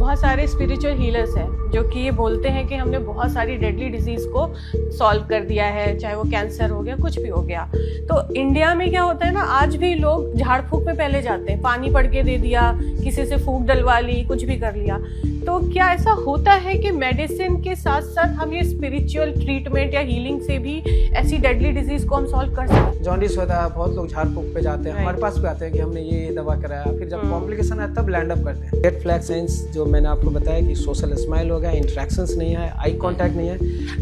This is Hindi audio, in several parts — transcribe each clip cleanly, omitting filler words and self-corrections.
बहुत सारे स्पिरिचुअल हीलर्स हैं जो कि ये बोलते हैं कि हमने बहुत सारी डेडली डिजीज़ को सॉल्व कर दिया है, चाहे वो कैंसर हो गया, कुछ भी हो गया। तो इंडिया में क्या होता है ना, आज भी लोग झाड़ फूक में पहले जाते हैं, पानी पड़ के दे दिया, किसी से फूक डलवा ली, कुछ भी कर लिया। तो क्या ऐसा होता है कि मेडिसिन के साथ साथ हम ये स्पिरिचुअल ट्रीटमेंट या हीलिंग से भी ऐसी डेडली डिजीज को हम सॉल्व कर सकते हैं? जॉन्डिस होता है, बहुत लोग झाड़ फूक पे जाते हैं, हमारे पास भी आते हैं कि हमने ये दवा कराया, फिर जब कॉम्प्लिकेशन है तब लैंड अप करते हैं। रेड फ्लैग साइंस जो मैंने आपको बताया कि सोशल स्माइल हो गया, इंटरेक्शंस नहीं है, आई कांटेक्ट नहीं है,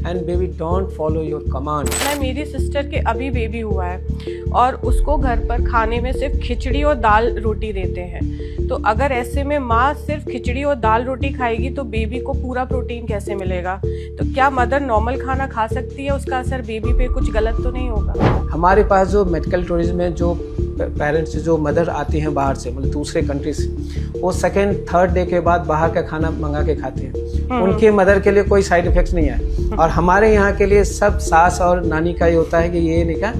and baby don't follow your command. मेरी सिस्टर के अभी बेबी हुआ है और उसको घर पर खाने में सिर्फ खिचड़ी और दाल रोटी देते हैं। तो अगर ऐसे में माँ सिर्फ खिचड़ी और दाल रोटी खाएगी तो बेबी को पूरा प्रोटीन कैसे मिलेगा? तो क्या मदर नॉर्मल खाना खा सकती है? उसका असर बेबी पे कुछ गलत तो नहीं होगा? हमारे पास जो मेडिकल टूरिज्म में जो पेरेंट्स जो मदर आती हैं बाहर से, मतलब दूसरे कंट्री से, वो सेकेंड थर्ड डे के बाद बाहर का खाना मंगा के खाते हैं। उनके मदर के लिए कोई साइड इफेक्ट्स नहीं है, और हमारे यहाँ के लिए सब सास और नानी का ही होता है कि ये नहीं का।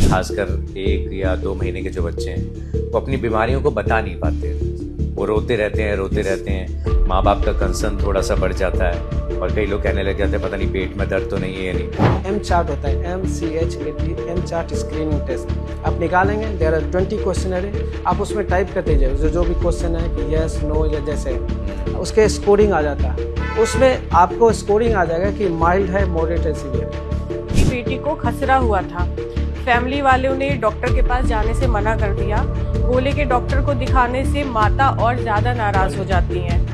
खासकर 1 या 2 महीने के जो बच्चे हैं वो अपनी बीमारियों को बता नहीं पाते, वो रोते रहते हैं, माँ बाप का कंसर्न थोड़ा सा बढ़ जाता है और कई लोग कहने लग जाते हैं पता नहीं पेट में दर्द तो नहीं है। नहीं, एम चार्ट होता है, MCHAT, M chart screening test आप निकालेंगे। देयर आर 20 क्वेश्चन, आप उसमें टाइप करते जाइए जो भी क्वेश्चन है कि यस नो या जैसे, उसके स्कोरिंग आ जाता है, उसमें आपको स्कोरिंग आ जाएगा कि माइल्ड है, मॉडरेट है, सीवियर। बेटी को खसरा हुआ था, फैमिली वालों ने डॉक्टर के पास जाने से मना कर दिया, बोले कि डॉक्टर को दिखाने से माता और ज़्यादा नाराज़ हो जाती हैं,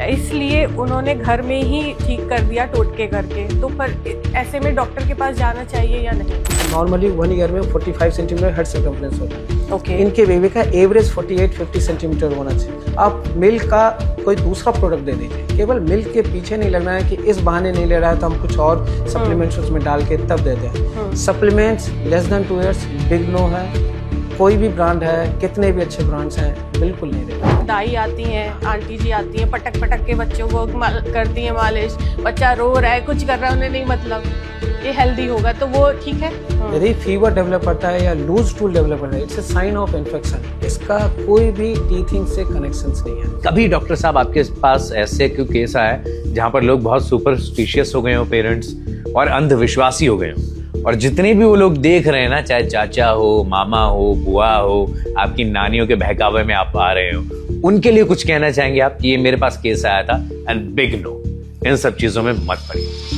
इसलिए उन्होंने घर में ही ठीक कर दिया टोटके करके। तो पर ऐसे में डॉक्टर के पास जाना चाहिए या नहीं? नॉर्मली 1 ईयर में 45 सेंटीमीटर हेड सर्कमफ्रेंस होता है। ओके। इनके बेबी का एवरेज 48-50 सेंटीमीटर होना चाहिए। आप मिल्क का कोई दूसरा प्रोडक्ट दे दीजिए, केवल मिल्क के पीछे नहीं लगना है कि इस बहाने नहीं ले रहा है तो हम कुछ और सप्लीमेंट्स उसमें डाल के तब देते हैं। Supplements less than 2 years big no है, कोई भी ब्रांड है, कितने भी अच्छे ब्रांड्स हैं, बिल्कुल नहीं देते। दाई आती हैं, आंटी जी आती हैं, पटक पटक के बच्चों को करती हैं मालिश, बच्चा रो रहा है, कुछ कर रहा है, उन्हें नहीं मतलब ये हेल्दी होगा तो वो ठीक है। यदि फीवर डेवलप करता है या लूज टूल डेवलप करता है, it's a sign of infection. इसका कोई भी टीथिंग से कनेक्शंस नहीं है। कभी डॉक्टर साहब आपके पास ऐसे क्यों केस आया जहाँ पर लोग बहुत सुपरस्टिशियस हो गए हो पेरेंट्स और अंधविश्वासी हो गए हो, और जितने भी वो लोग देख रहे हैं ना, चाहे चाचा हो, मामा हो, बुआ हो, आपकी नानियों के बहकावे में आप आ रहे हो, उनके लिए कुछ कहना चाहेंगे आप कि ये मेरे पास केस आया था एंड बिग नो, इन सब चीजों में मत पड़िए?